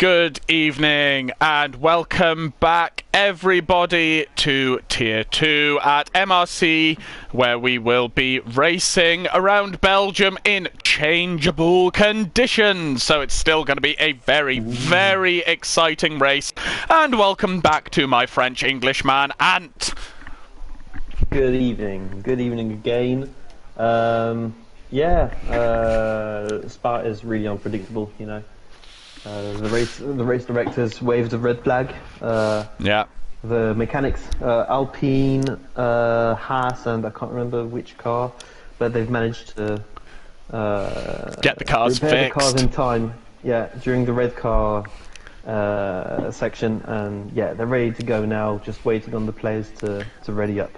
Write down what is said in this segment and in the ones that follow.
Good evening and welcome back everybody to Tier 2 at MRC, where we will be racing around Belgium in changeable conditions. So it's still going to be a very, very exciting race. And welcome back to my French Englishman, Ant. Good evening again. Spa is really unpredictable, you know. The race directors waved a red flag. Yeah. The mechanics, Alpine, Haas, and I can't remember which car, but they've managed to get the cars repair fixed. The cars in time. Yeah, during the red car section, and yeah, they're ready to go now. Just waiting on the players to ready up.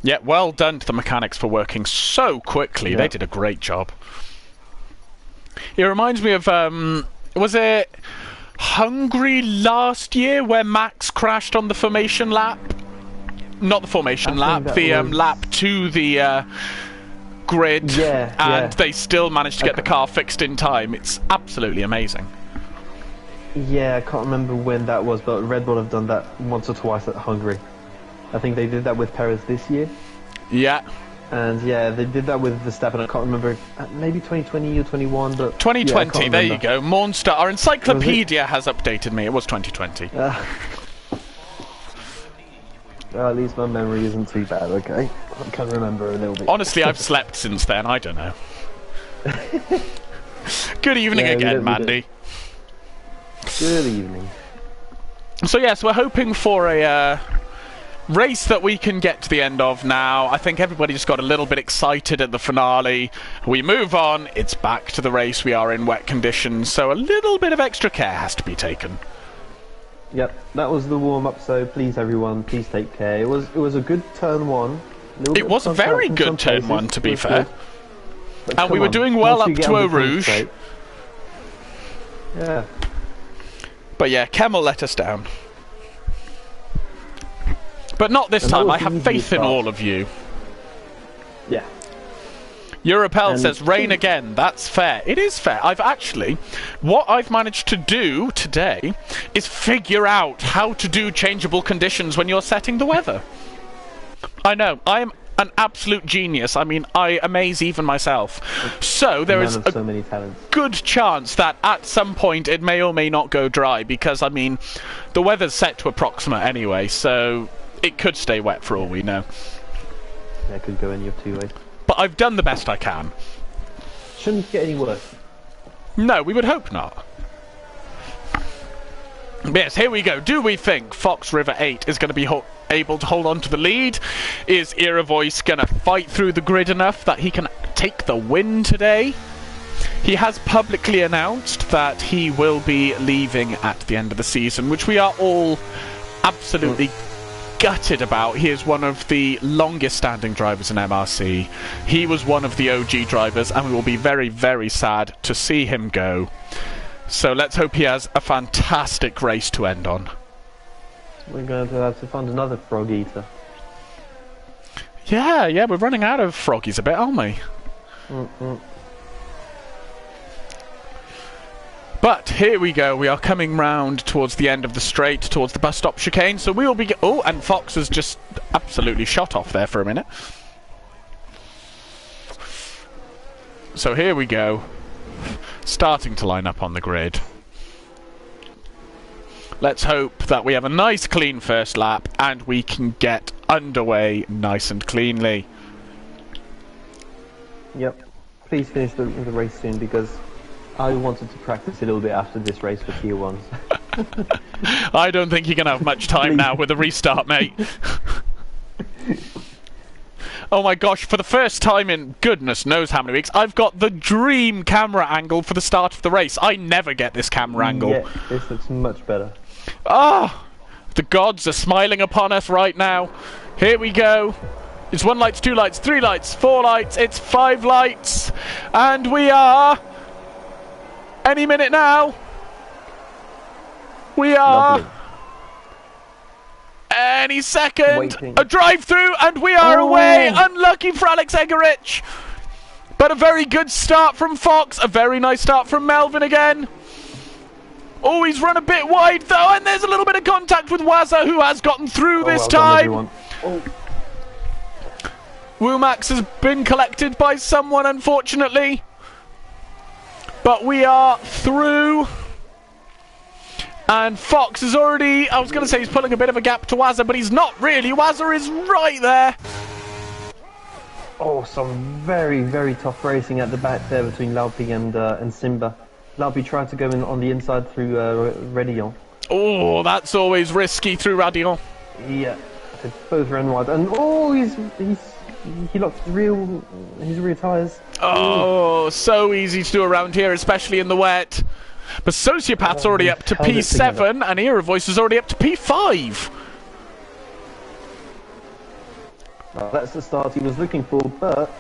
Yeah, well done to the mechanics for working so quickly. Yeah. They did a great job. It reminds me of, was it Hungary last year where Max crashed on the formation lap? Not the formation lap, the lap to the grid, and they still managed to get the car fixed in time. It's absolutely amazing. Yeah, I can't remember when that was, but Red Bull have done that once or twice at Hungary. I think they did that with Perez this year. Yeah. And yeah, they did that with Verstappen. I can't remember, maybe 2020 or 21, but 2020, there you go. Monster. Our encyclopedia has updated me. It was 2020. At least my memory isn't too bad, okay? I can remember a little bit. Honestly, I've slept since then. I don't know. Good evening again, Mandy. Good evening. So yes, we're hoping for a race that we can get to the end of now. I think everybody just got a little bit excited at the finale. We move on. It's back to the race. We are in wet conditions, so a little bit of extra care has to be taken. Yep, that was the warm-up, so please everyone, please take care. It was a good turn one. It was a very good turn one, to be fair. And we were doing well up to Eau Rouge. Yeah. But yeah, Kemmel let us down. But not this time. I have faith in all of you. Yeah. Europel says, rain again. That's fair. It is fair. What I've managed to do today is figure out how to do changeable conditions when you're setting the weather. I know. I am an absolute genius. I mean, I amaze even myself. So there is a good chance that at some point it may or may not go dry because, I mean, the weather's set to approximate anyway, so it could stay wet for all we know. Yeah, it could go any of two ways. But I've done the best I can. Shouldn't get any worse. No, we would hope not. But yes, here we go. Do we think Fox River 8 is going to be able to hold on to the lead? Is Era Voice going to fight through the grid enough that he can take the win today? He has publicly announced that he will be leaving at the end of the season, which we are all absolutely gutted about. He is one of the longest standing drivers in MRC. He was one of the OG drivers, and we will be very, very sad to see him go. So let's hope he has a fantastic race to end on. We're going to have to find another frog eater. Yeah, we're running out of froggies a bit, aren't we? But here we go. We are coming round towards the end of the straight, towards the bus stop chicane. So we will be... Oh, and Fox has just absolutely shot off there for a minute. So here we go. Starting to line up on the grid. Let's hope that we have a nice clean first lap and we can get underway nice and cleanly. Yep. Please finish the race soon because I wanted to practice a little bit after this race for Tier 1s. I don't think you're going to have much time now with the restart, mate. Oh my gosh, for the first time in goodness knows how many weeks, I've got the dream camera angle for the start of the race. I never get this camera angle. Yeah, this looks much better. Ah! The gods are smiling upon us right now. Here we go. It's 1 light, 2 lights, 3 lights, 4 lights, it's 5 lights. And we are... Any minute now. We are... Lovely. Any second, Waiting. A drive-through, and we are away. Unlucky for Alex Egerich. But a very good start from Fox. A very nice start from Melvin again. Oh, he's run a bit wide though, and there's a little bit of contact with Wazza, who has gotten through this well time. Oh. Wumax has been collected by someone, unfortunately. But we are through. And Fox is already, I was going to say he's pulling a bit of a gap to Wazza, but he's not really. Wazza is right there. Oh, some very, very tough racing at the back there between Laupi and Simba. Laupi tried to go in on the inside through Redion. Oh, that's always risky through Radion. Yeah, they both ran wide. And oh, he locked his rear tyres. Oh, so easy to do around here, especially in the wet. But Sociopath's already up to P7, and Era Voice is already up to P5. Well, that's the start he was looking for, but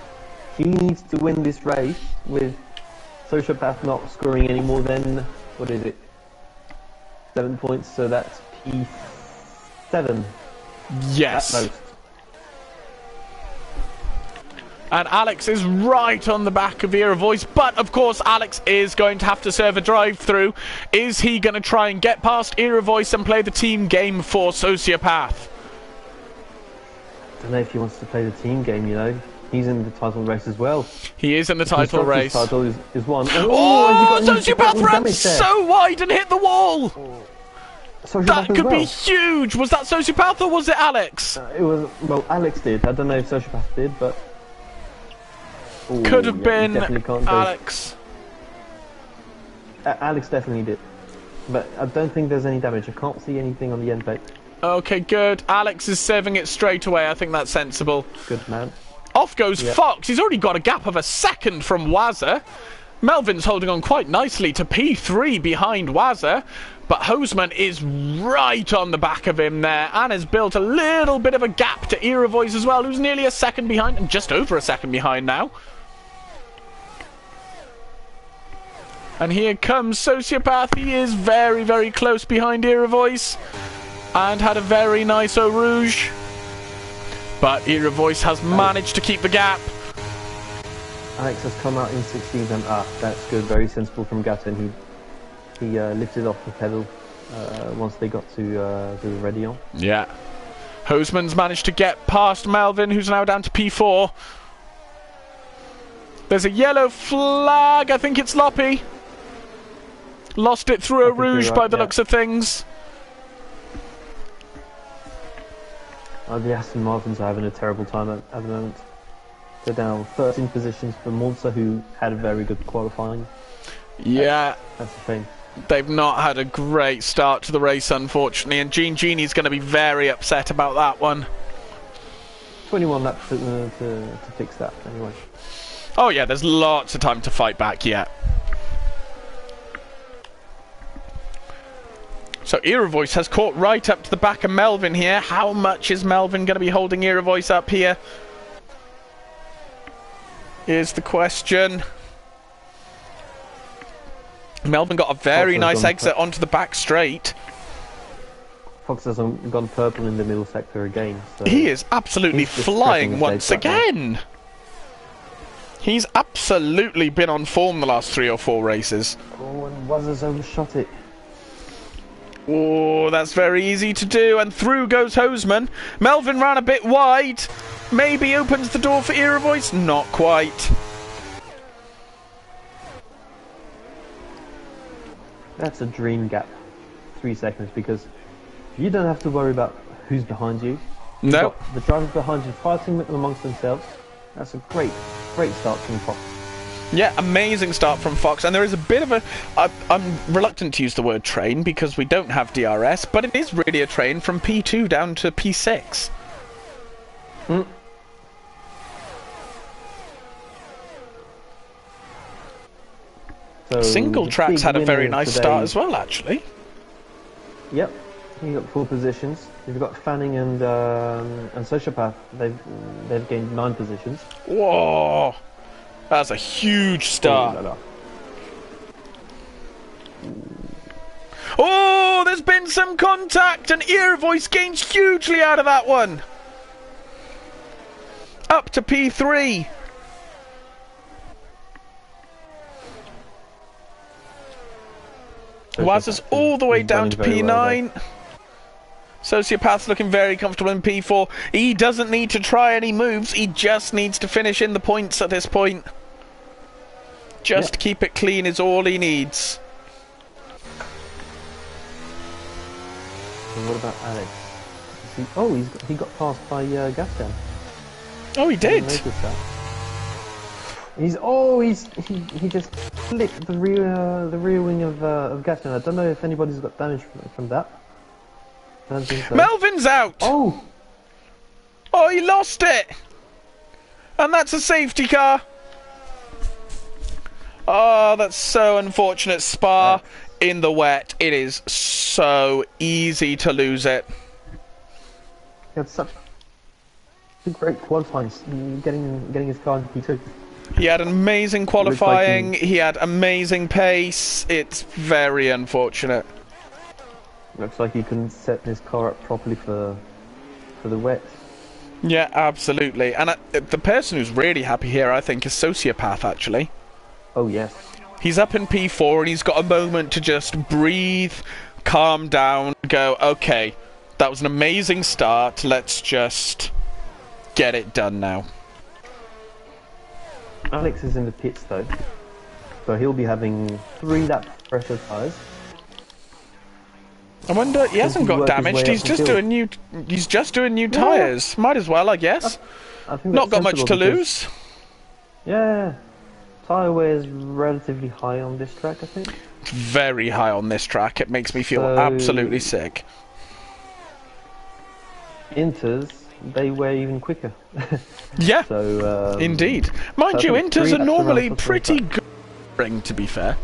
he needs to win this race with Sociopath not scoring any more than, what is it, 7 points, so that's P7. Yes. At most. And Alex is right on the back of Era Voice, but of course Alex is going to have to serve a drive-through. Is he going to try and get past Era Voice and play the team game for Sociopath? I don't know if he wants to play the team game, you know. He's in the title race as well. He is in the title race. The title is won. Oh, Sociopath ran so wide and hit the wall! Oh. That could be huge! Was that Sociopath or was it Alex? It was, well, Alex did. I don't know if Sociopath did, but... Ooh, could have been Alex. Alex definitely did. But I don't think there's any damage. I can't see anything on the end plate. Okay, good. Alex is serving it straight away. I think that's sensible. Good man. Off goes Fox. He's already got a gap of a second from Wazza. Melvin's holding on quite nicely to P3 behind Wazza. But Hoseman is right on the back of him there and has built a little bit of a gap to Era Voice as well, who's nearly a second behind and just over a second behind now. And here comes Sociopath. He is very, very close behind Era Voice and had a very nice Eau Rouge. But Era Voice has managed to keep the gap. Alex has come out in 16th and that's good. Very sensible from Gatton. He lifted off the pedal once they got to the Redion. Yeah. Hoseman's managed to get past Melvin, who's now down to P4. There's a yellow flag. I think it's Loppy. Lost it through a Rouge by the looks of things. The Aston Martins are having a terrible time at the moment. They're down 13 positions for Monza, who had a very good qualifying. Yeah. That's the thing. They've not had a great start to the race, unfortunately, and Genie's going to be very upset about that one. 21 laps to fix that, anyway. Oh yeah, there's lots of time to fight back yet. So Era Voice has caught right up to the back of Melvin here. How much is Melvin going to be holding Era Voice up here? Here's the question. Melvin got a very nice exit onto the back straight. Fox has gone purple in the middle sector again. So he is absolutely flying once again. He's absolutely been on form the last 3 or 4 races. Oh, and Wazza's overshot it. Oh, that's very easy to do. And through goes Hoseman. Melvin ran a bit wide. Maybe opens the door for Era Voice. Not quite. That's a dream gap. 3 seconds, because you don't have to worry about who's behind you. No. The drivers behind you fighting amongst themselves. That's a great start from Fox. Yeah, amazing start from Fox, and there is a bit of a... I'm reluctant to use the word train because we don't have DRS, but it is really a train from P2 down to P6. So Single Track's had a very nice start as well, actually. Yep, you got 4 positions. You've got Fanning and Sociopath. They've gained 9 positions. Whoa, that's a huge start. Oh, there's been some contact, and Era Voice gains hugely out of that one. Up to P3. Waz is all the way down to running very well P9. Sociopath's looking very comfortable in P4. He doesn't need to try any moves. He just needs to finish in the points at this point. Just keep it clean is all he needs. And what about Alex? He got passed by Gaston. Oh, he did. He just flicked the rear wing of Gaston. I don't know if anybody's got damage from that. I don't think so. Melvin's out. Oh, he lost it. And that's a safety car. Oh, that's so unfortunate. Spa in the wet. It is so easy to lose it. He had such a great qualifying, getting his car into P2. He had an amazing qualifying. He had amazing pace. It's very unfortunate. Looks like he couldn't set his car up properly for the wet. Yeah, absolutely. And the person who's really happy here, I think, is Sociopath, actually. Oh, yes. He's up in P4 and he's got a moment to just breathe, calm down, go, okay, that was an amazing start, let's just get it done now. Alex is in the pits though, so he'll be having 3 laps fresher tyres. I wonder, he hasn't got damaged, he's just doing new tyres. Might as well, I guess. I think not got much to lose. Yeah. Tyre wear is relatively high on this track, I think. Very high on this track. It makes me feel absolutely sick. Inters, they wear even quicker. Yeah, so, indeed. Mind you, Inters are normally pretty good, to be fair.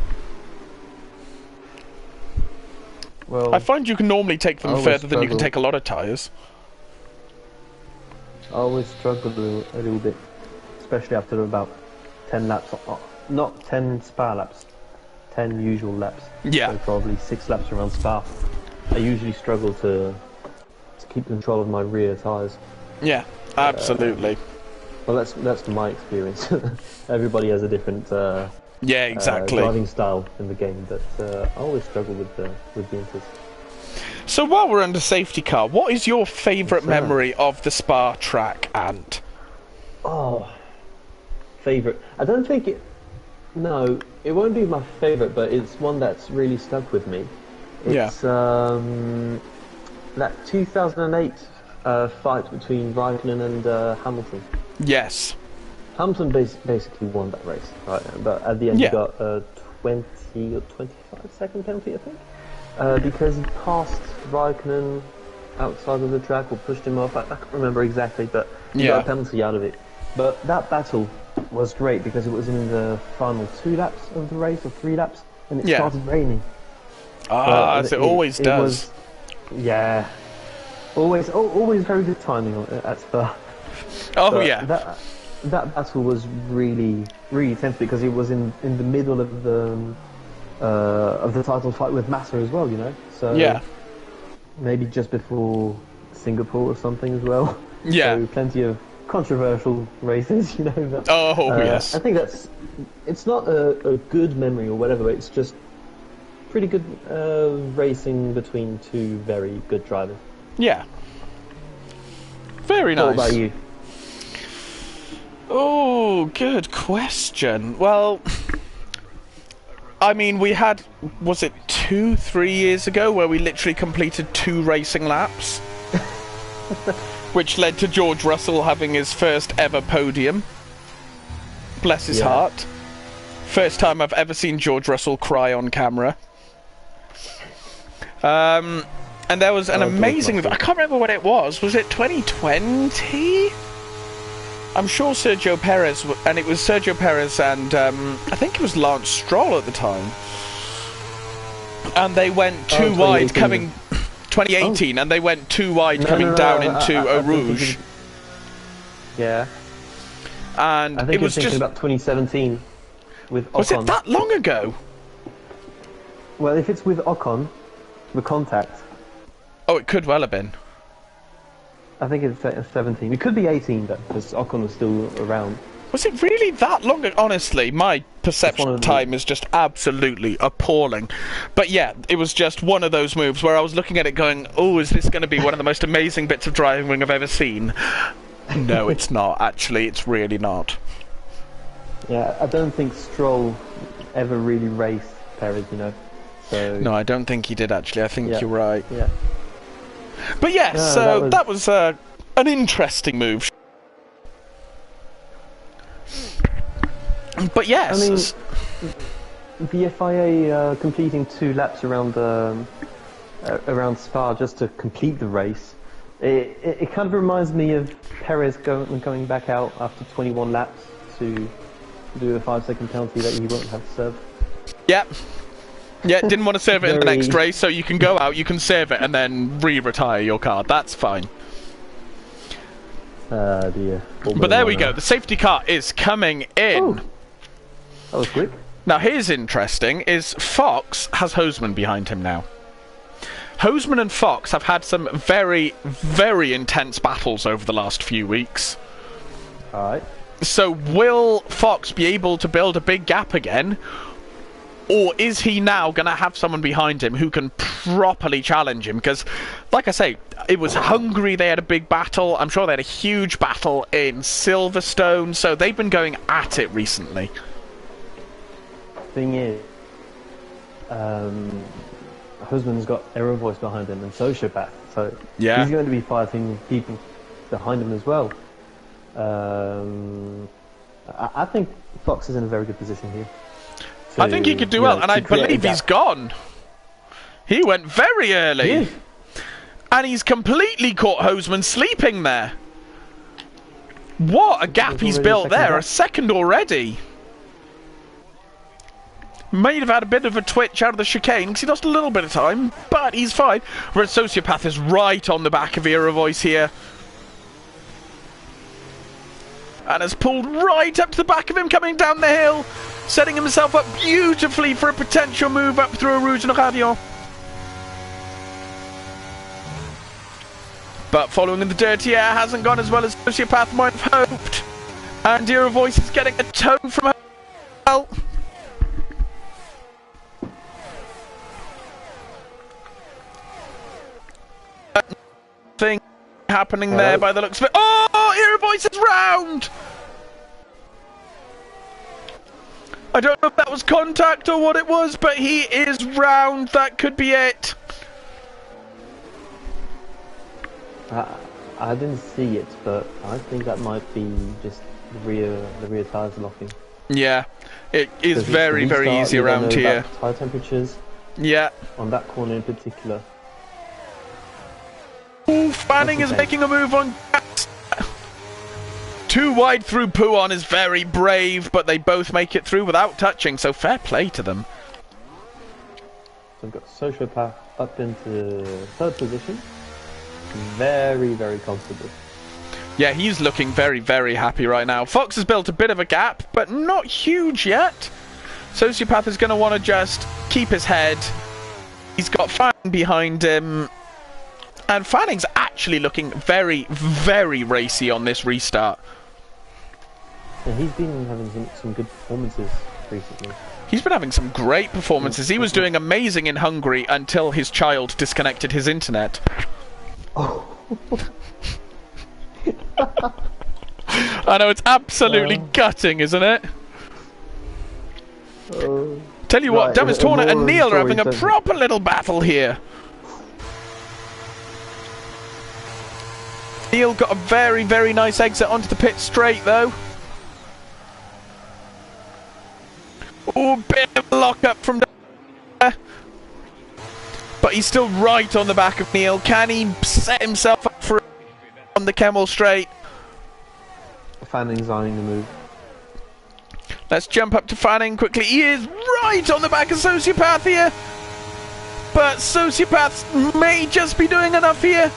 Well, I find you can normally take them further than you can take a lot of tyres. I always struggle a little bit, especially after about 10 laps, not 10 Spa laps, 10 usual laps. Yeah. So probably 6 laps around Spa. I usually struggle to keep control of my rear tyres. Yeah, absolutely. Well, that's my experience. Everybody has a different yeah, exactly. driving style in the game, but I always struggle with the Inters. So while we're under safety car, what is your favourite memory of the Spa track, Ant? Oh, favourite. I don't think it... No, it won't be my favourite, but it's one that's really stuck with me. It's that 2008 fight between Raikkonen and Hamilton. Yes. Hamilton basically won that race, right? But at the end he got a 20 or 25 second penalty, I think. Because he passed Raikkonen outside of the track or pushed him off. I can't remember exactly, but he got a penalty out of it. But that battle was great because it was in the final 2 laps of the race, or 3 laps, and it started raining. As it always does. Yeah. Always very good timing at Spa. Oh, but yeah. That battle was really, really tense because it was in the middle of the title fight with Massa as well, you know. So maybe just before Singapore or something as well. Yeah. So plenty of controversial races, you know. But, yes. I think it's not a good memory or whatever. But it's just pretty good racing between 2 very good drivers. Yeah. Very nice. What about you? Oh, good question. Well, I mean, we had, was it 2-3 years ago, where we literally completed 2 racing laps? Which led to George Russell having his first ever podium. Bless his heart. First time I've ever seen George Russell cry on camera. And there was an amazing... I can't remember what it was. Was it 2020? I'm sure Sergio Perez... And it was Sergio Perez and... I think it was Lance Stroll at the time. And they went too wide coming... 2018, and they went too wide coming down into Eau Rouge. Yeah. And I think it was just... just... about 2017 with Ocon. Was it that long ago? Well, if it's with Ocon, the contact... Oh, it could well have been. I think it's 17. It could be 18, though, because Ocon was still around. Was it really that long? Honestly, my perception of time is just absolutely appalling. But yeah, it was just one of those moves where I was looking at it going, oh, is this going to be one of the most amazing bits of driving I've ever seen? No, it's not, actually. It's really not. Yeah, I don't think Stroll ever really raced Perez, you know. So... No, I don't think he did, actually. I think you're right. Yeah. But yeah, no, so that was an interesting move. But yes, I mean, the FIA completing 2 laps around Spa just to complete the race. It kind of reminds me of Perez going back out after 21 laps to do a 5-second penalty that he won't have to serve. Yep. Yeah, didn't want to serve it in the next race, so you can go out, you can serve it, and then re-retire your car. That's fine. Dear. But there we go. The safety car is coming in. Oh. That was quick. Now, here's interesting, is Fox has Hoseman behind him now. Hoseman and Fox have had some very, very intense battles over the last few weeks. Alright. So, will Fox be able to build a big gap again? Or is he now going to have someone behind him who can properly challenge him? Because, like I say, it was Hungary, they had a big battle. I'm sure they had a huge battle in Silverstone. So they've been going at it recently. Thing is, Husband's got Aero Voice behind him and Sociopath. So yeah, he's going to be fighting people behind him as well. I think Fox is in a very good position here. I think he could do well, and I believe he's gone. He went very early. Yeah. And he's completely caught Hoseman sleeping there. What a gap he's built there. A second already. May have had a bit of a twitch out of the chicane, because he lost a little bit of time, but he's fine. Whereas Sociopath is right on the back of Era Voice here. And has pulled right up to the back of him coming down the hill, setting himself up beautifully for a potential move up through a Rouge and Radio. But following in the dirty air hasn't gone as well as Sociopath might have hoped. And Era Voice is getting a toe from her. Thing happening there by the looks of it. Oh, Era Voice is round! I don't know if that was contact or what it was, but he is round. That could be it. I didn't see it, but I think that might be just the rear tires locking. Yeah, it is very, very easy around here. Tire temperatures. Yeah. On that corner in particular. Ooh, Fanning is making a move on gas. Too wide through Puon is very brave, but they both make it through without touching, so fair play to them. So we've got Sociopath up into 3rd position. Very, very comfortable. Yeah, he's looking very, very happy right now. Fox has built a bit of a gap, but not huge yet. Sociopath is going to want to just keep his head. He's got Fanning behind him. And Fanning's actually looking very, very racy on this restart. Yeah, he's been having some good performances recently. He's been having some great performances. He was doing amazing in Hungary until his child disconnected his internet. Oh. I know, it's absolutely gutting, isn't it? Tell you what, Davis Turner and Neil are having a proper little battle here. Neil got a very, very nice exit onto the pit straight, though. Oh, bit of a lock-up from there. But he's still right on the back of Neil. Can he set himself up for on the Kemmel straight? Fanning's eyeing the move. Let's jump up to Fanning quickly. He is right on the back of Sociopath here. But Sociopath may just be doing enough here.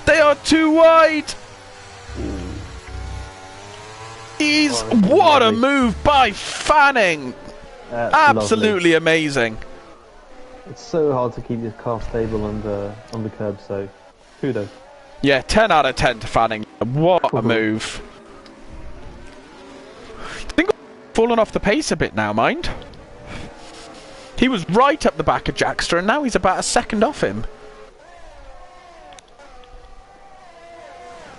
They are too wide. What a move by Fanning. Absolutely amazing. It's so hard to keep this car stable on the curb, so kudos. Yeah, 10 out of 10 to Fanning. What a move. fallen off the pace a bit now, mind. He was right up the back of Jackster, and now he's about a second off him.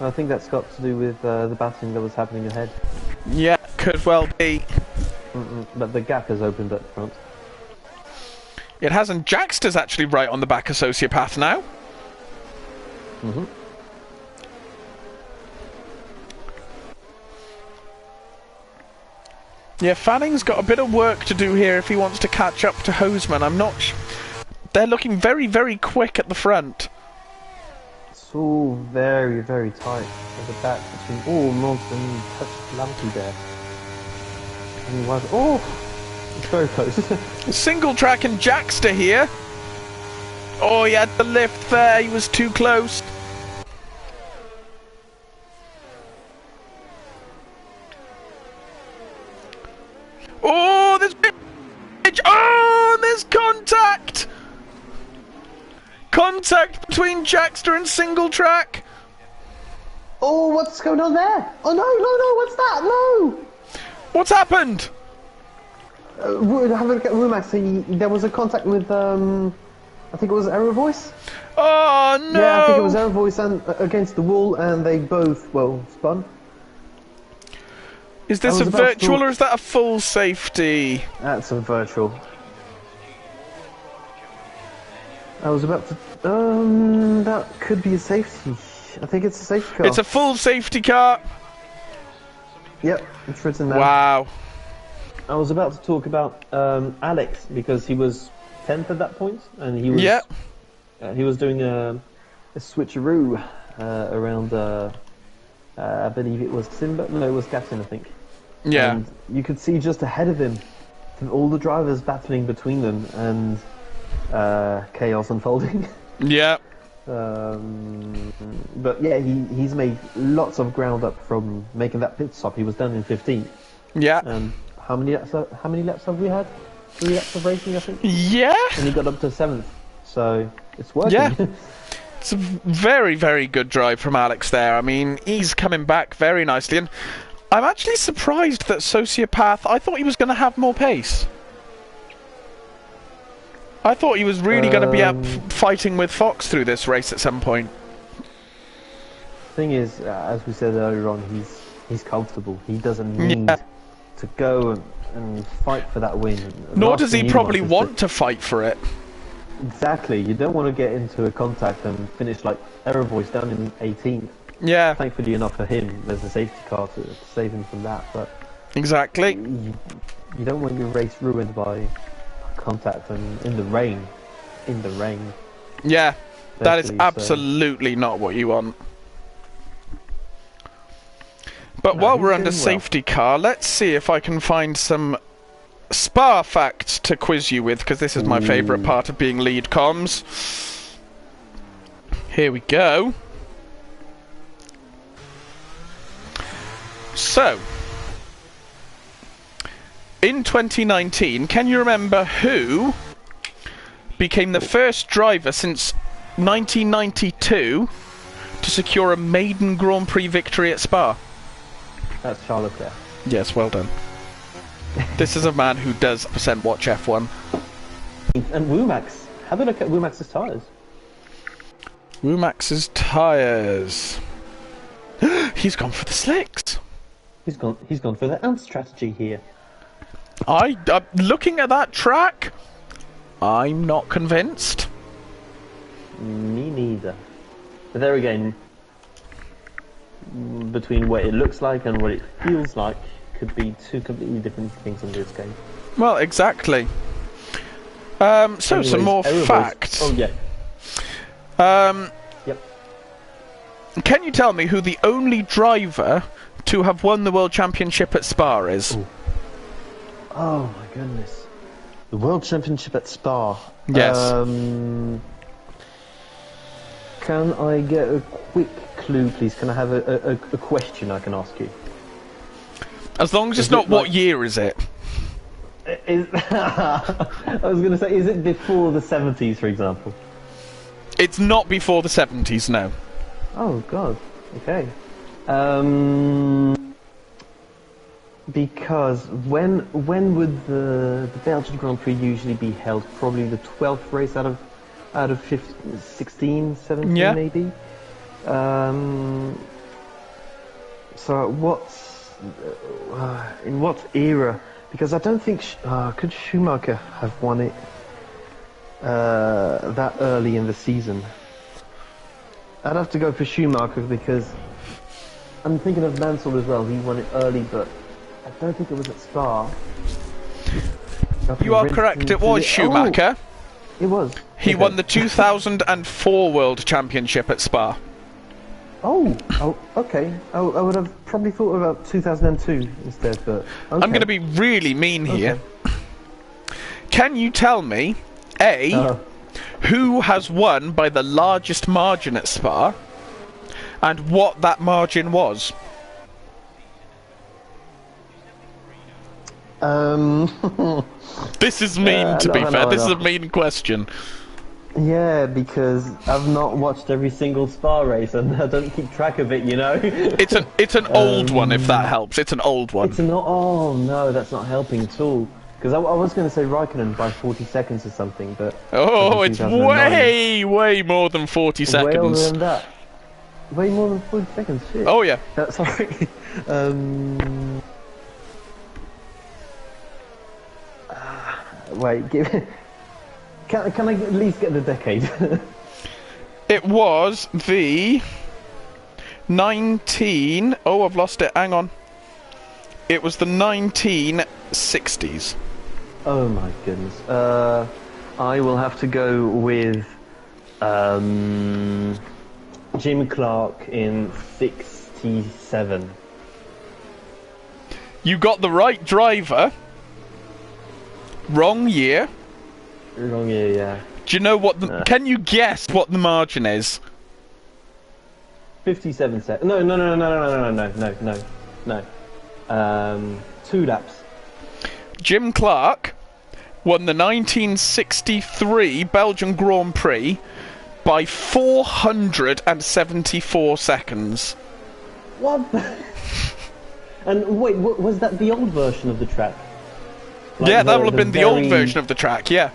I think that's got to do with the battling that was happening ahead. Yeah, could well be. But the gap has opened up front. It hasn't. Jackster's actually right on the back of Sociopath now. Yeah, Fanning's got a bit of work to do here if he wants to catch up to Hoseman. I'm not... They're looking very, very quick at the front. It's all very, very tight at the back between... Oh, Monson touched Lampy there. And he was... Oh! It's very close. Single track and Jackster here. Oh, he had the lift there. He was too close. Oh, there's... Oh, there's contact! Contact between Jackster and Single Track. Oh, what's going on there? Oh, no, what's that? No! What's happened? Have a look at Rumax. There was a contact with, I think it was Error Voice? Oh, no! Yeah, I think it was Error Voice and, against the wall, and they both, well, spun. Is this a virtual or is that a full safety? That's a virtual. I was about to... that could be a safety. I think it's a safety car. It's a full safety car. Yep, it's written there. Wow. I was about to talk about Alex, because he was 10th at that point, and he was... Yeah. He was doing a switcheroo around... I believe it was Simba. No, it was Captain, I think. Yeah. And you could see just ahead of him all the drivers battling between them and chaos unfolding. Yeah. But yeah, he's made lots of ground up from making that pit stop. He was done in 15th. Yeah. And how many laps have we had? 3 laps of racing, I think. Yeah. And he got up to 7th. So it's working. Yeah. It's a very, very good drive from Alex there. I mean, he's coming back very nicely. And I'm actually surprised that Sociopath... I thought he was going to have more pace. I thought he was really going to be up fighting with Fox through this race at some point. Thing is, as we said earlier on, he's comfortable. He doesn't need to go and fight for that win. Nor does he probably want to fight for it. Exactly. You don't want to get into a contact and finish like Error Voice down in 18th. Yeah. Thankfully enough for him, there's a safety car to save him from that. But exactly. You don't want your race ruined by contact and in the rain. Yeah. That is absolutely not what you want. But while we're under safety car, let's see if I can find some Spa facts to quiz you with, because this is my favourite part of being lead comms. Here we go. So, in 2019, can you remember who became the first driver since 1992 to secure a maiden Grand Prix victory at Spa? That's Charles Leclerc. Yes, well done. This is a man who does % watch F1. And Womax. Have a look at Womax's tyres. Womax's tyres. He's gone for the slicks. He's gone for the ant strategy here. Looking at that track, I'm not convinced. Me neither. But there again, between what it looks like and what it feels like, could be two completely different things in this game. Well, exactly. So, anyways, some more facts. Oh, yeah. Yep. Can you tell me who the only driver to have won the World Championship at Spa is? Ooh. Oh, my goodness. The World Championship at Spa. Yes. Can I get a quick clue, please? Can I have a question I can ask you? As long as it's not what year is it? I was going to say, is it before the 70s, for example? It's not before the 70s, no. Oh, God. Okay. Because when would the Belgian Grand Prix usually be held? Probably the 12th race out of 15, 16, 17 Yeah. maybe. So in what era? Because I don't think could Schumacher have won it that early in the season. I'd have to go for Schumacher because I'm thinking of Mansell as well. He won it early, but I don't think it was at Spa. You are correct, it was Schumacher. It was. He won the 2004 World Championship at Spa. Oh, okay. I would have probably thought about 2002 instead, but okay. I'm going to be really mean here. Can you tell me, who has won by the largest margin at Spa, and what that margin was? This is mean, to be fair. This is a mean question. Yeah, because I've not watched every single Spa race and I don't keep track of it, you know. It's an old one, if that helps. It's an old one. Oh no, that's not helping at all. Because I was going to say Raikkonen by 40 seconds or something, but it's way more than 40 seconds. Way older than that. Way more than 40 seconds. Shit. Oh yeah. Sorry. Wait, can I at least get the decade? It was the 19... Oh, I've lost it. Hang on. It was the 1960s. Oh my goodness. I will have to go with Jim Clark in 67. You got the right driver. Wrong year. Wrong year, yeah. Do you know what the... Can you guess what the margin is? 57 seconds. No. 2 laps. Jim Clark won the 1963 Belgian Grand Prix by 474 seconds. What? And wait, was that the old version of the track? Like yeah, that will have been the old version of the track, yeah.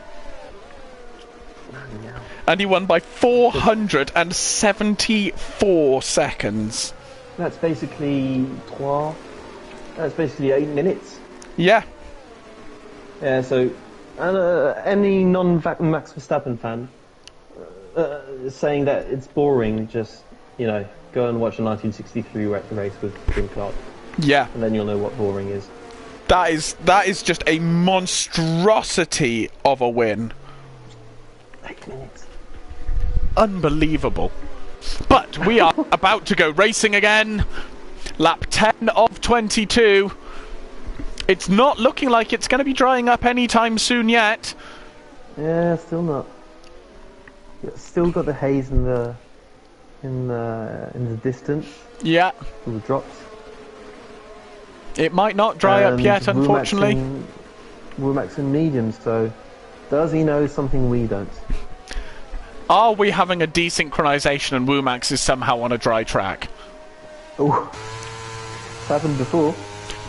And he won by 474 seconds. That's basically 8 minutes. Yeah. Yeah, so any non-Max Verstappen fan saying that it's boring, just, you know, go and watch a 1963 race with Jim Clark. Yeah. And then you'll know what boring is. That is just a monstrosity of a win. 8 minutes. Unbelievable. But we are about to go racing again. Lap 10 of 22. It's not looking like it's going to be drying up anytime soon yet. Yeah, still not. Still got the haze in the distance. Yeah. All the drops. It might not dry up yet, unfortunately. We're maxing medium, so does he know something we don't? Are we having a desynchronization and Womax is somehow on a dry track? Oh, it's happened before.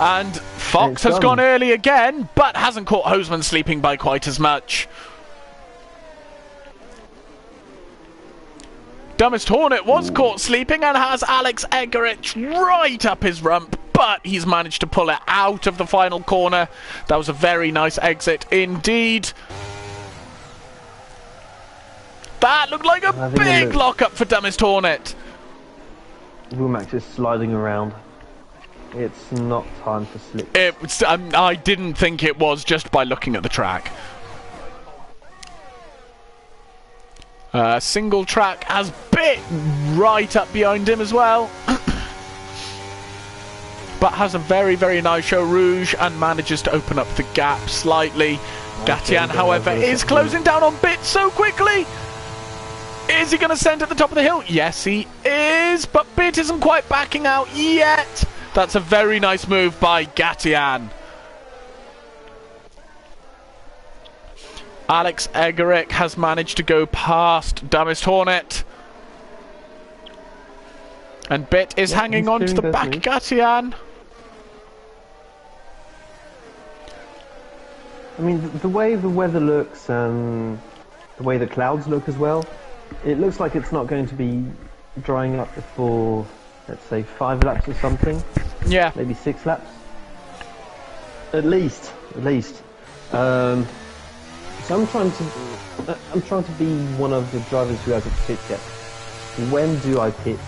And Fox has gone early again, but hasn't caught Hosman sleeping by quite as much. Dumbest Hornet was caught sleeping and has Alex Egerich right up his rump, but he's managed to pull it out of the final corner. That was a very nice exit indeed. That looked like a big lock-up for Dumbest Hornet. Womax is sliding around. It's not time for slip. I didn't think it was just by looking at the track. Single track has bit right up behind him as well. But has a very, very nice show rouge and manages to open up the gap slightly. Gatian, however, is closing down on Bit so quickly. Is he going to send at the top of the hill? Yes, he is, but Bit isn't quite backing out yet. That's a very nice move by Gatian. Alex Egerich has managed to go past Dumbest Hornet. And Bit is hanging on to the back of Gatian. I mean, the way the weather looks and the way the clouds look as well, it looks like it's not going to be drying up before, let's say, 5 laps or something. Yeah. Maybe 6 laps. At least. So I'm trying to be one of the drivers who hasn't pit yet. When do I pit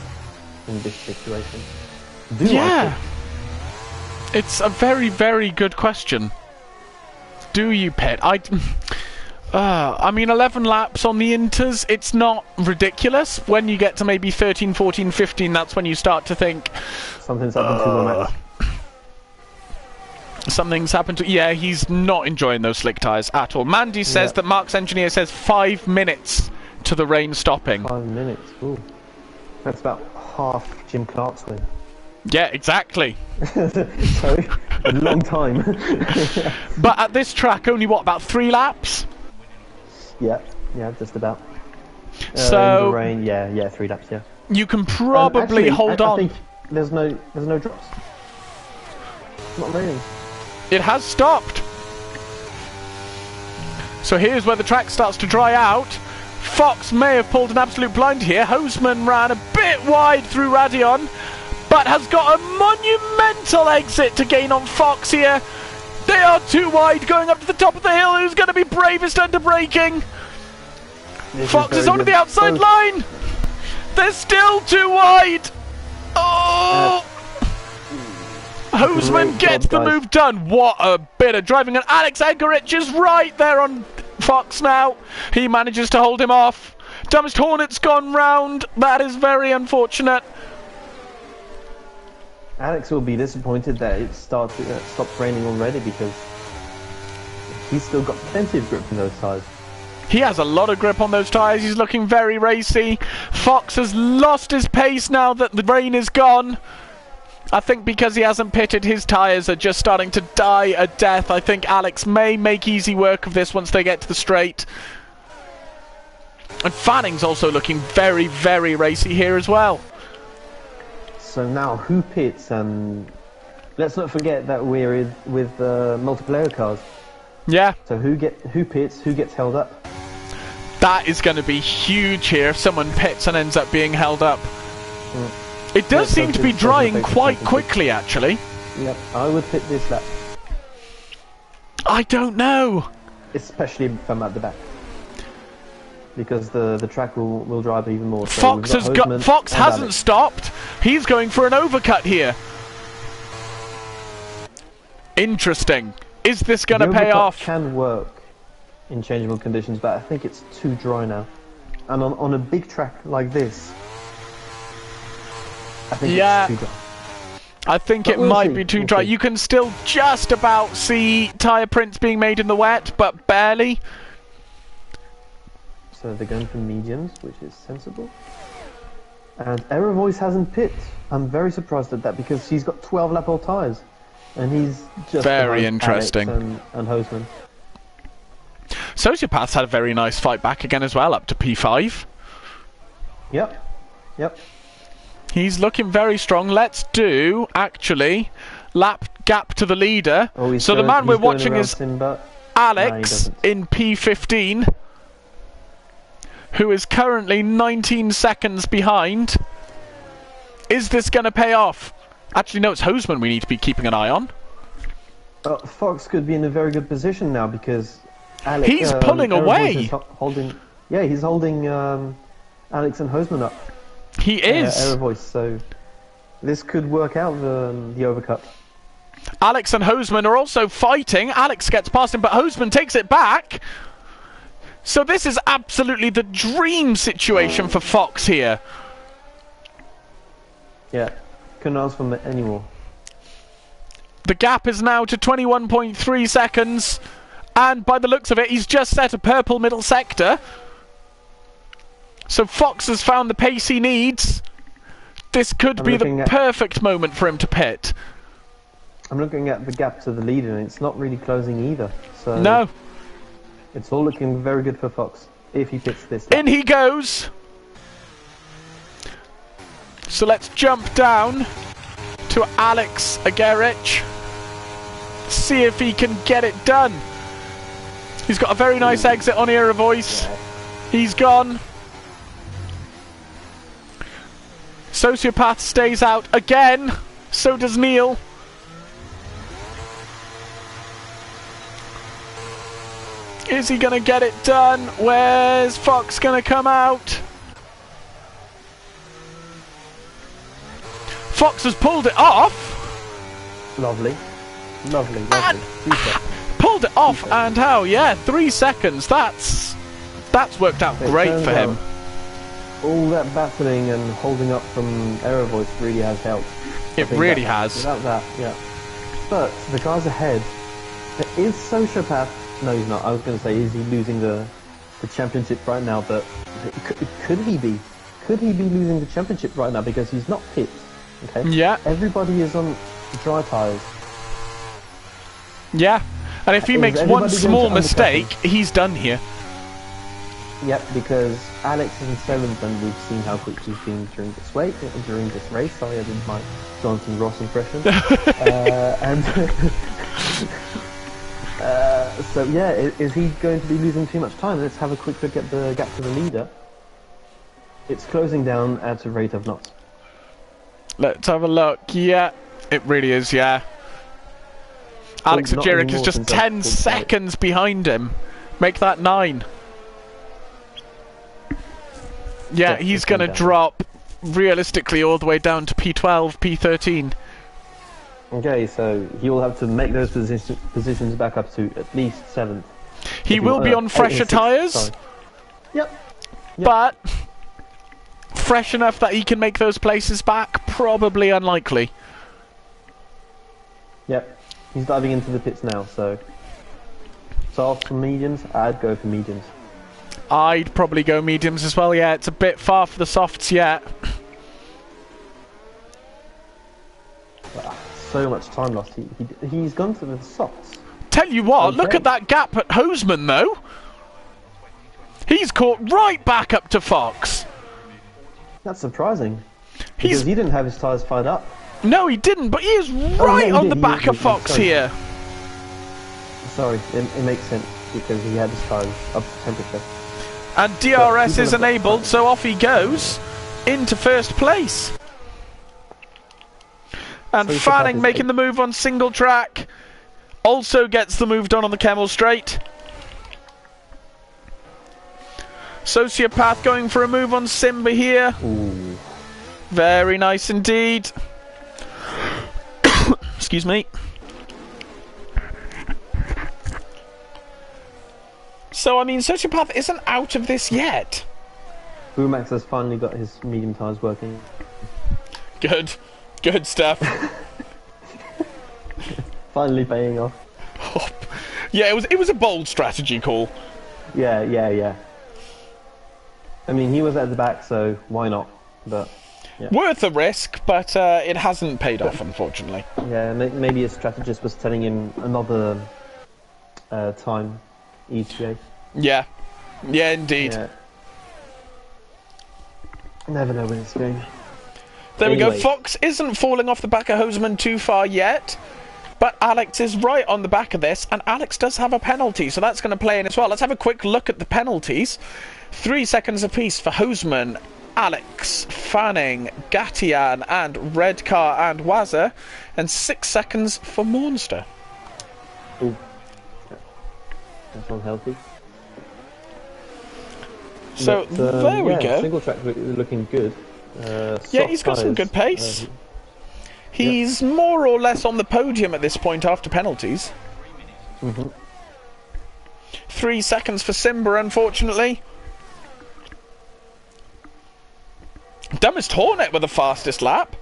in this situation? Yeah. It's a very, very good question. Do you pit? I mean, 11 laps on the inters, it's not ridiculous. When you get to maybe 13, 14, 15, that's when you start to think... Something's happened to Max. Something's happened to... Yeah, he's not enjoying those slick tyres at all. Mandy says that Mark's engineer says 5 minutes to the rain stopping. 5 minutes, ooh. That's about half Jim Clark's win. Yeah, exactly. So, a long time. But at this track, only what, about 3 laps? Yeah, just about. So in the rain, yeah, 3 laps, yeah. You can probably hold on. I think there's no drops. It's not raining. It has stopped. So here's where the track starts to dry out. Fox may have pulled an absolute blind here. Hoseman ran a bit wide through Radion, but has got a monumental exit to gain on Fox here. They are too wide going up to the top of the hill. Who's going to be bravest under braking? Fox is onto the outside line. They're still too wide. Oh! Hoseman gets the move done. What a bit of driving. And Alex Egerich is right there on Fox now. He manages to hold him off. Dumbest Hornet's gone round. That is very unfortunate. Alex will be disappointed that it stopped raining already, because he's still got plenty of grip in those tyres. He has a lot of grip on those tyres. He's looking very racy. Fox has lost his pace now that the rain is gone. I think because he hasn't pitted, his tyres are just starting to die a death. I think Alex may make easy work of this once they get to the straight. And Fanning's also looking very, very racy here as well. So now, who pits? Let's not forget that we're with multiplayer cars. Yeah. So who pits? Who gets held up? That is going to be huge here if someone pits and ends up being held up. It does seem to be drying quite quickly, actually. Yep, I would pit this lap. I don't know. Especially if I'm at the back. Because the track will drive even more. So Fox hasn't stopped. He's going for an overcut here. Interesting. Is this going to pay off? Can work in changeable conditions, but I think it's too dry now. And on a big track like this, I think it's too dry. I think it might be too dry. You can still just about see tyre prints being made in the wet, but barely. So they're going for mediums, which is sensible. And Error Voice hasn't pit. I'm very surprised at that, because he's got 12 lap old tyres. And he's just very interesting. Alex and Hoseman. Sociopath's had a very nice fight back again as well, up to P5. Yep. He's looking very strong. Let's do, actually, lap gap to the leader. So the man we're watching is Alex in P15, who is currently 19 seconds behind. Is this going to pay off? Actually, no, it's Hoseman we need to be keeping an eye on. Fox could be in a very good position now, because Alex... He's pulling away! He's holding Alex and Hoseman up. He is! Error Voice, so this could work out the overcut. Alex and Hoseman are also fighting. Alex gets past him, but Hoseman takes it back. So this is absolutely the dream situation for Fox here. Yeah, couldn't ask for any more. The gap is now to 21.3 seconds. And by the looks of it, he's just set a purple middle sector. So Fox has found the pace he needs. This could be the perfect moment for him to pit. I'm looking at the gap to the leader, and it's not really closing either. So no. It's all looking very good for Fox, if he pits this lap. In he goes! So let's jump down to Alex Agerich. See if he can get it done. He's got a very nice exit on Era Voice. Yeah. He's gone. Sociopath stays out again. So does Neil. Is he going to get it done? Where's Fox going to come out? Fox has pulled it off. Lovely. Lovely, lovely. And 3 seconds. pulled it off, and how? Yeah, 3 seconds. That's worked out great for him. All that battling and holding up from Error Voice really has helped. It really has. Without that, yeah. But the guys ahead, is Sociopath... No, he's not. I was going to say, is he losing the championship right now? But could he be? Could he be losing the championship right now? Because he's not pit. Okay. Yeah. Everybody is on dry tyres. Yeah. And if he makes one small mistake, he's done here. Yep, because Alex is in 7th, and we've seen how quick he's been during this race. Sorry, I did my Jonathan Ross impression. So yeah, is he going to be losing too much time? Let's have a quick look at the gap to the leader. It's closing down at a rate of knots. Let's have a look. Yeah, it really is, yeah. Alex Ajiric is just 10 seconds behind him. Make that 9. Yeah, he's going to drop, realistically, all the way down to P12, P13. Okay, so he will have to make those positions back up to at least 7th. He will be on fresher tyres. Yep. But fresh enough that he can make those places back? Probably unlikely. Yep. He's diving into the pits now, so soft for mediums, I'd go for mediums. I'd probably go mediums as well, yeah. It's a bit far for the softs yet. So much time lost. He's gone to the softs. Tell you what, look at that gap at Hoseman, though. He's caught right back up to Fox. That's surprising. Because he didn't have his tyres fired up. No, he didn't, but he is right on the back of Fox here. Sorry, it makes sense, because he had his tyres up to temperature. And DRS is enabled, so off he goes into first place. And Fanning making the move on single track. Also gets the move done on the Camel Straight. Sociopath going for a move on Simba here. Ooh. Very nice indeed. Excuse me. So, I mean, Sociopath isn't out of this yet. Boomax has finally got his medium tyres working. Good. Good stuff. Finally paying off. Yeah, it was a bold strategy call. Yeah. I mean, he was at the back, so why not? But yeah. Worth a risk, but it hasn't paid off, unfortunately. Yeah, maybe his strategist was telling him another time ETA. Yeah, indeed. Yeah. Never know when it's going. There we go. Fox isn't falling off the back of Hoseman too far yet, but Alex is right on the back of this, and Alex does have a penalty, so that's going to play in as well. Let's have a quick look at the penalties. 3 seconds apiece for Hoseman, Alex, Fanning, Gatian, and Redcar and Wazza, and 6 seconds for Monster. Ooh. That's unhealthy. So there we go. Single track looking good. Yeah, he's got some good pace. He's more or less on the podium at this point after penalties. 3 seconds for Simba, unfortunately. Dumbest Hornet with the fastest lap.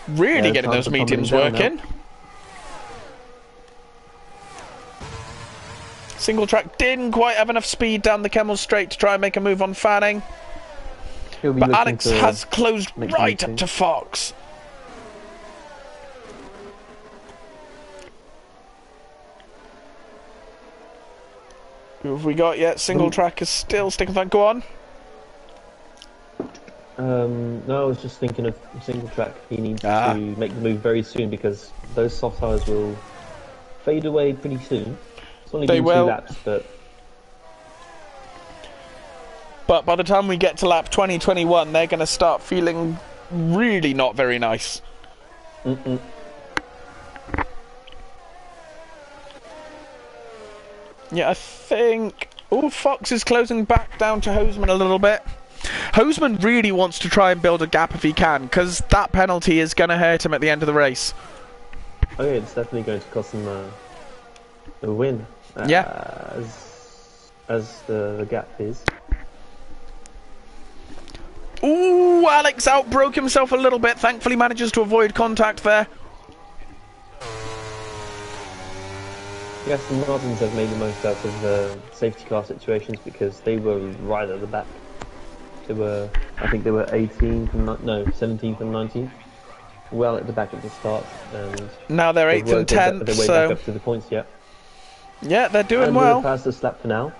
Really getting those mediums working. Single track didn't quite have enough speed down the Camel Straight to try and make a move on Fanning. But Alex has closed right up to Fox. Who have we got yet? Single track is still sticking flat. Go on. No, I was just thinking of single track. He needs to make the move very soon because those soft tyres will fade away pretty soon. It's only They been will. 2 laps, But by the time we get to lap 2021, they're going to start feeling really not very nice. Yeah, I think... Oh, Fox is closing back down to Hoseman a little bit. Hoseman really wants to try and build a gap if he can, because that penalty is going to hurt him at the end of the race. Oh yeah, it's definitely going to cost him a win. Yeah. As the gap is. Ooh, Alex outbroke himself a little bit. Thankfully manages to avoid contact there. Yes, the Martins have made the most out of the safety car situations because they were right at the back. I think they were 17th and 19th. Well at the back at the start. And now they're 8th and 10th, they're way so... back up to the points, yeah. Yeah, they're doing and well. Pass the slap for now.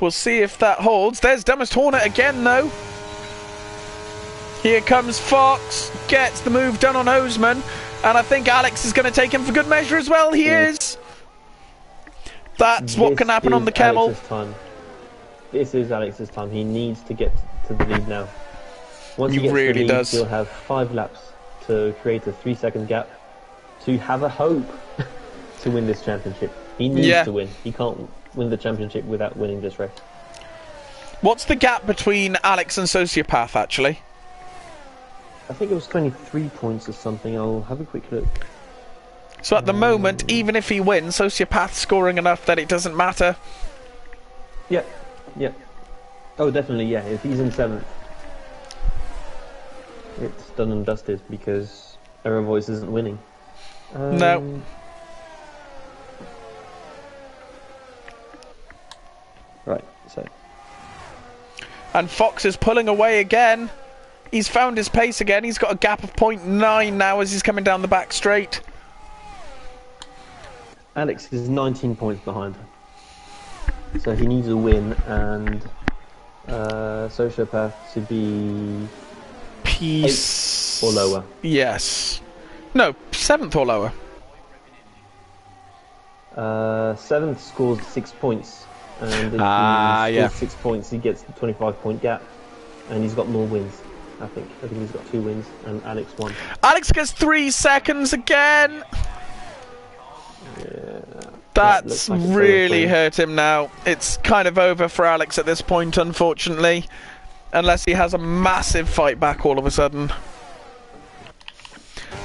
We'll see if that holds. There's Dumbest Hornet again, though. Here comes Fox. Gets the move done on Hoseman. And I think Alex is going to take him for good measure as well. He is. That's what can happen on the Camel. This is Alex's time. He needs to get to the lead now. Once He he gets really to the lead, does. he'll have 5 laps to create a 3-second gap to have a hope to win this championship. He needs to win. He can't win the championship without winning this race. What's the gap between Alex and Sociopath, actually? I think it was 23 points or something. I'll have a quick look. So at the moment, even if he wins, Sociopath's scoring enough that it doesn't matter. Yeah. Oh, definitely, yeah. If he's in 7th, it's done and dusted because Error Voice isn't winning. No. Right, so. And Fox is pulling away again. He's found his pace again. He's got a gap of 0.9 now as he's coming down the back straight. Alex is 19 points behind. So he needs a win, and Sociopath to be Peace 8th or lower. Yes. No, 7th or lower. 7th scores 6 points, and if he scores 6 points, he gets the 25-point gap, and he's got more wins. I think he's got 2 wins, and Alex 1. Alex gets 3 seconds again. Yeah. That's like really hurt him now. It's kind of over for Alex at this point, unfortunately. Unless he has a massive fight back all of a sudden.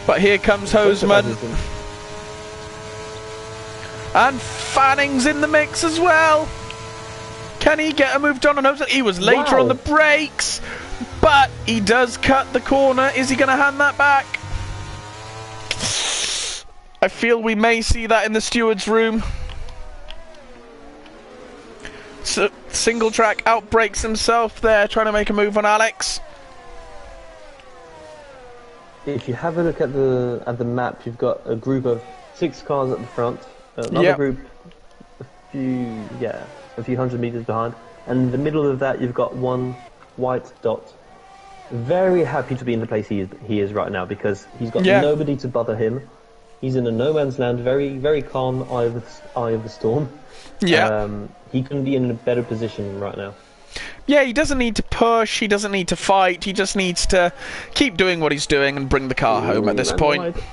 But here comes Hoseman. And Fanning's in the mix as well. Can he get a move done on Hoseman? He was later on the brakes. But he does cut the corner. Is he going to hand that back? I feel we may see that in the steward's room. So, single track outbreaks himself there, trying to make a move on Alex. If you have a look at the map, you've got a group of 6 cars at the front, another group a few hundred meters behind, and in the middle of that you've got one white dot. Very happy to be in the place he is right now, because he's got nobody to bother him. He's in a no man's land, very, very calm eye of the storm. Yeah. He couldn't be in a better position right now. Yeah, he doesn't need to push, he doesn't need to fight, he just needs to keep doing what he's doing and bring the car home at this point. Wide.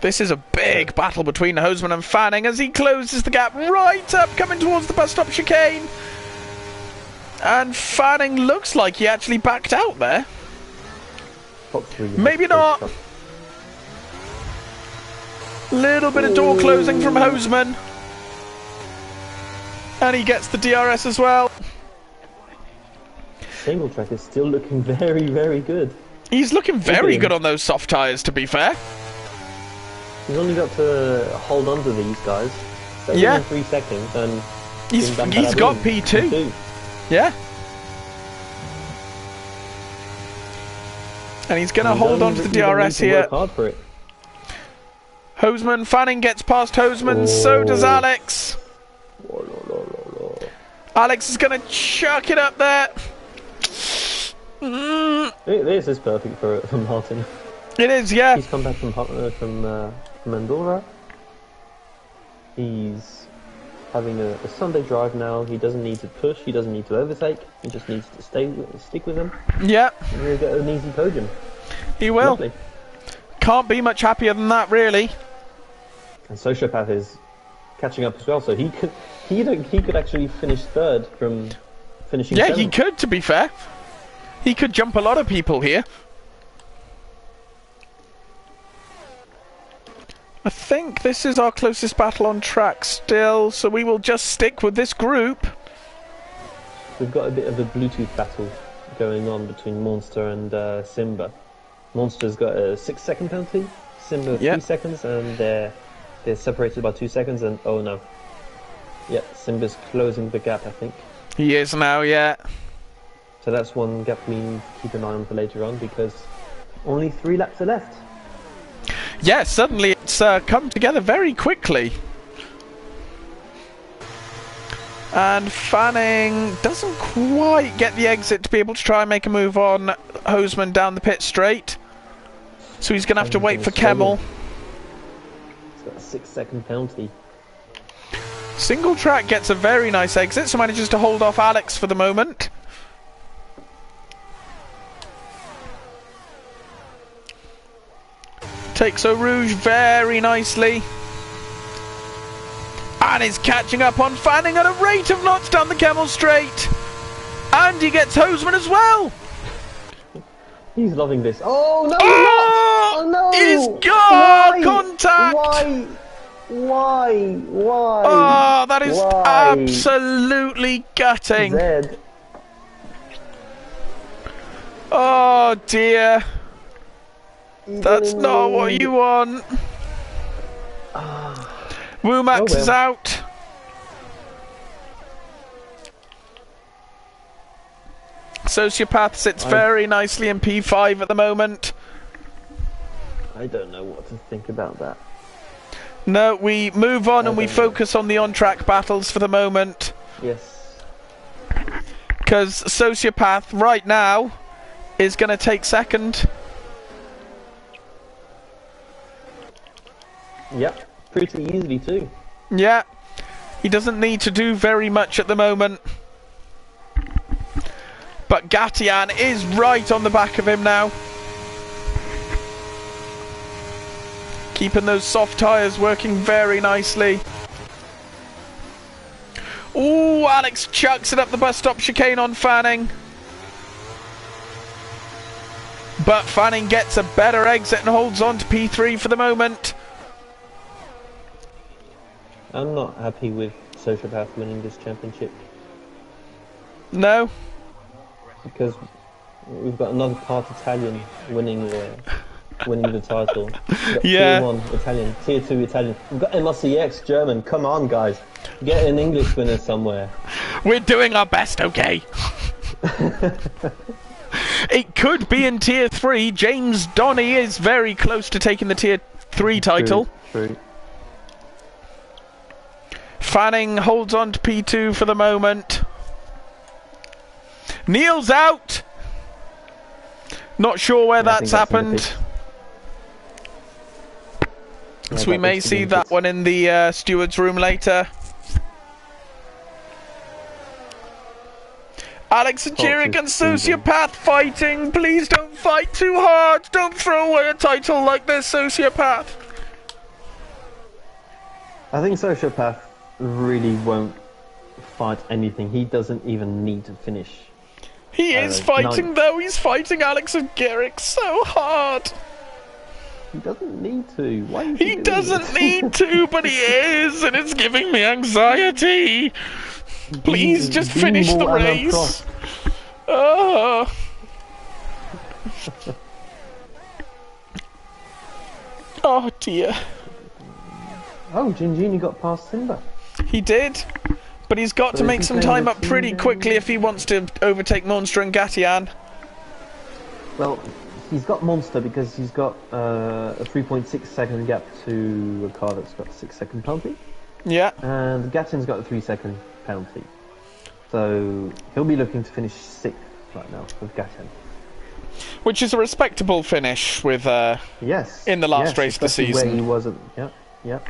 This is a big battle between Hoseman and Fanning as he closes the gap right up, coming towards the bus stop chicane. And Fanning looks like he actually backed out there. Maybe not. Little bit of door closing from Hoseman. And he gets the DRS as well. Single track is still looking very, very good. He's looking very good on those soft tyres, to be fair. He's only got to hold on to these guys. So yeah. 3 seconds, and he's got P2. Yeah. And he's going to hold on to the DRS here. Work hard for it. Hoseman, Fanning gets past Hoseman, so does Alex. Alex is going to chuck it up there. This is perfect for Martin. It is, yeah. He's come back from Andorra. He's having a Sunday drive now. He doesn't need to push. He doesn't need to overtake. He just needs to stick with him. Yeah. And he'll get an easy podium. He will. Lovely. Can't be much happier than that, really. And Sociopath is catching up as well, so he could actually finish third from finishing. Yeah, seventh. he could. To be fair, he could jump a lot of people here. I think this is our closest battle on track still, so we will just stick with this group. We've got a bit of a Bluetooth battle going on between Monster and Simba. Monster's got a 6-second penalty, Simba 3 seconds, and they're separated by 2 seconds, and oh no. Yeah, Simba's closing the gap, I think. He is now, yeah. So that's one gap we need to keep an eye on for later on, because only 3 laps are left. Yeah, suddenly it's come together very quickly. And Fanning doesn't quite get the exit to be able to try and make a move on Hoseman down the pit straight. So he's going to have to wait for Kemmel. He's got a 6-second penalty. Single Track gets a very nice exit, so manages to hold off Alex for the moment. Takes Eau Rouge very nicely. And is catching up on Fanning at a rate of knots down the Kemmel straight. And he gets Hoseman as well. He's loving this. Oh no! Oh, no! He's got contact. Why? Oh, that is absolutely gutting. Zed. Oh dear. That's not what you want. Womax is out. Sociopath sits very nicely in P5 at the moment. I don't know what to think about that. No, we move on and we focus on the on-track battles for the moment. Yes. Because Sociopath right now is going to take second. Yep, pretty easily too. Yeah, he doesn't need to do very much at the moment. But Gatian is right on the back of him now. Keeping those soft tyres working very nicely. Ooh, Alex chucks it up the bus stop chicane on Fanning. But Fanning gets a better exit and holds on to P3 for the moment. I'm not happy with Sociopath winning this championship. No? Because we've got another part Italian winning the title. We've got Yeah. Tier 1 Italian, Tier 2 Italian. We've got MRCX German. Come on, guys. Get an English winner somewhere. We're doing our best, okay? It could be in Tier 3. James Donny is very close to taking the Tier 3 title. True. Fanning holds on to P2 for the moment. Neil's out. Not sure where that's happened. So we may see that one in the steward's room later. Alex and Jerick and Sociopath fighting. Please don't fight too hard. Don't throw away a title like this, Sociopath. I think Sociopath really won't fight anything. He doesn't even need to finish. He is fighting though. He's fighting Alex and Jerick so hard. He doesn't need to. Why is He doesn't need to, but he is, and it's giving me anxiety. Please just finish the race. Oh. Oh dear. Oh, Gingini got past Simba. He did, but he's got to make some time up pretty quickly if he wants to overtake Monster and Gatian. Well, he's got Monster because he's got a 3.6 second gap to a car that's got a 6-second penalty. Yeah. And Gatian's got a 3-second penalty. So he'll be looking to finish 6th right now with Gatian. which is a respectable finish with yes, in the last race of the season. Where he wasn't. Yep, yep.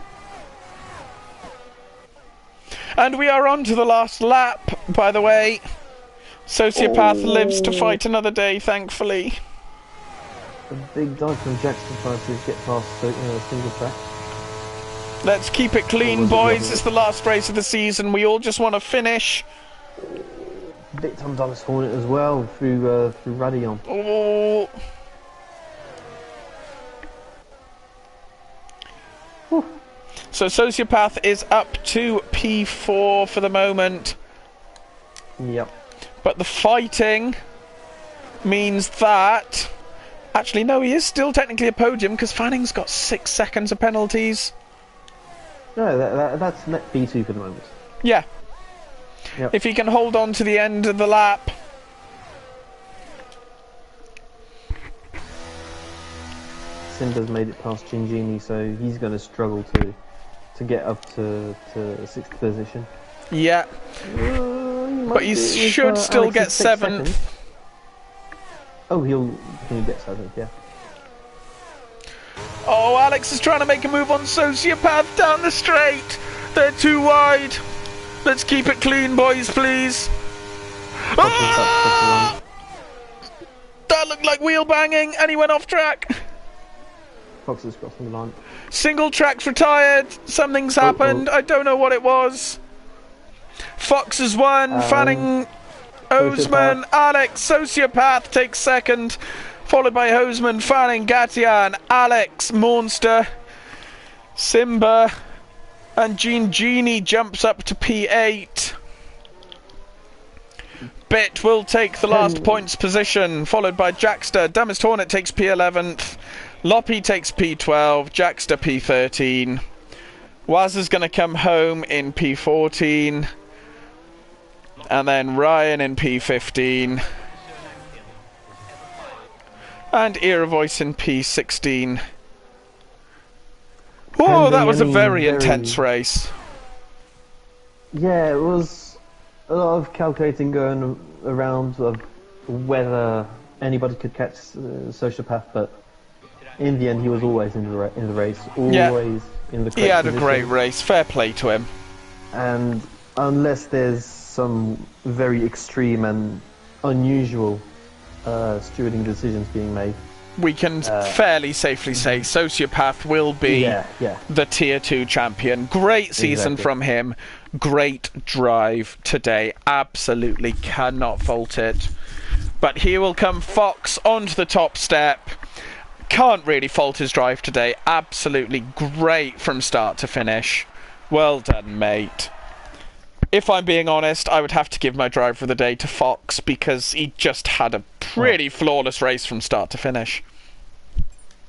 And we are on to the last lap, by the way. Sociopath lives to fight another day, thankfully. A big dive from Jackson tries to get past single track. Let's keep it clean, boys. It's the last race of the season. We all just want to finish. Bit Thomas Hornet as well through Radion. Oh. Whew. So Sociopath is up to P4 for the moment. Yep. But the fighting means that... Actually, no, he is still technically a podium because Fanning's got 6 seconds of penalties. No, that's net P2 for the moment. Yeah. Yep. If he can hold on to the end of the lap. Simba's made it past Gingini, so he's going to struggle to get up to 6th position. Yeah. But he should still get 7th. Oh, he'll get 7th, yeah. Oh, Alex is trying to make a move on Sociopath down the straight. They're too wide. Let's keep it clean, boys, please. Ah! That looked like wheel banging, and he went off track. Fox is crossing the line. Single track's retired. Something's happened. I don't know what it was. Fox has won. Fanning, Osman, Alex, Sociopath takes 2nd. Followed by Hosman, Fanning, Gatian, Alex, Monster, Simba, and Genie jumps up to P8. Bit will take the last points position, followed by Jackster. Dumbest Hornet takes P11th. Loppy takes P12. Jackster P13. Waz is going to come home in P14. And then Ryan in P15. And Era Voice in P16. Whoa, that was a very intense race. Yeah, it was a lot of calculating going around of whether anybody could catch Sociopath, but in the end he was always in the race, always in the correct He had position. a great race, fair play to him. And unless there's some very extreme and unusual stewarding decisions being made, we can fairly safely say Sociopath will be the Tier 2 champion. Great season from him. Great drive today. Absolutely cannot fault it. But here will come Fox onto the top step. Can't really fault his drive today. Absolutely great from start to finish. Well done, mate. If I'm being honest, I would have to give my driver of the day to Fox because he just had a pretty flawless race from start to finish.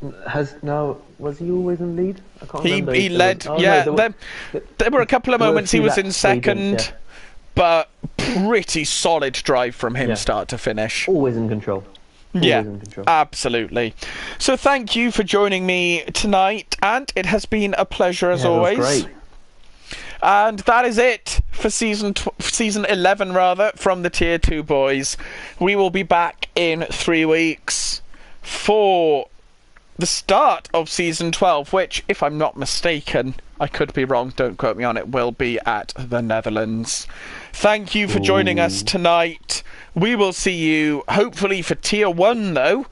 Was he always in lead? I can't remember. He led, there were a couple of moments he was in 2nd, but pretty solid drive from him start to finish. Always in control. Absolutely. So thank you for joining me tonight, and it has been a pleasure as always. Great. And that is it for season 11 from the Tier 2 boys. We will be back in 3 weeks for the start of season 12, which, if I'm not mistaken, I could be wrong, don't quote me on it, will be at the Netherlands. Thank you for joining us tonight. We will see you hopefully for Tier 1 though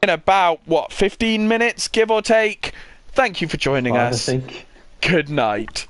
in about 15 minutes, give or take. Thank you for joining us. I think. Good night.